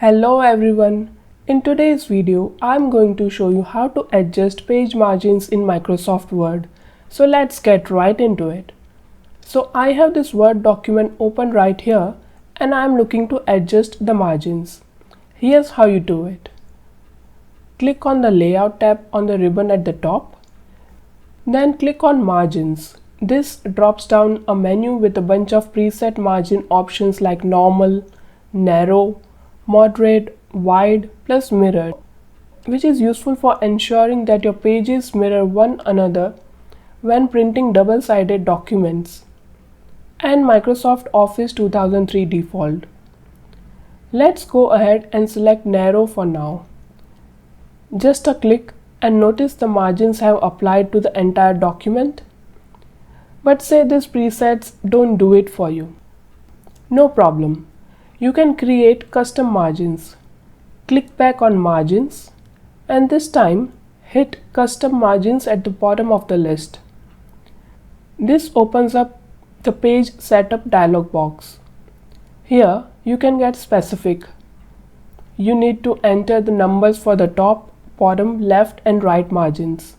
Hello everyone. In today's video, I'm going to show you how to adjust page margins in Microsoft Word. So let's get right into it. So I have this Word document open right here and I'm looking to adjust the margins. Here's how you do it. Click on the Layout tab on the ribbon at the top. Then click on Margins. This drops down a menu with a bunch of preset margin options like normal, narrow, moderate, wide plus mirror, which is useful for ensuring that your pages mirror one another when printing double-sided documents, and Microsoft Office 2003 default. Let's go ahead and select narrow for now. Just a click and notice the margins have applied to the entire document. But say these presets don't do it for you. No problem. You can create custom margins. Click back on Margins and this time hit Custom Margins at the bottom of the list. This opens up the Page Setup dialog box. Here you can get specific. You need to enter the numbers for the top, bottom, left and right margins.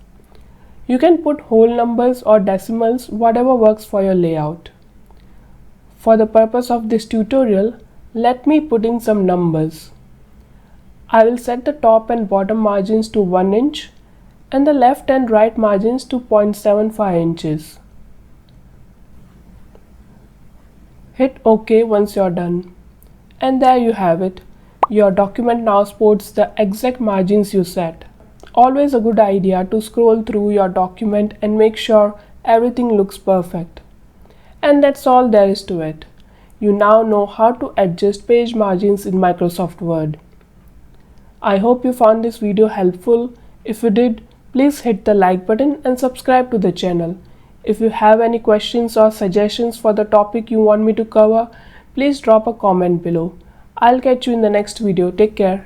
You can put whole numbers or decimals, whatever works for your layout. For the purpose of this tutorial, let me put in some numbers. I will set the top and bottom margins to 1 inch and the left and right margins to 0.75 inches. Hit OK once you're done. And there you have it. Your document now sports the exact margins you set. Always a good idea to scroll through your document and make sure everything looks perfect. And that's all there is to it. You now know how to adjust page margins in Microsoft Word. I hope you found this video helpful. If you did, please hit the like button and subscribe to the channel. If you have any questions or suggestions for the topic you want me to cover, please drop a comment below. I'll catch you in the next video. Take care.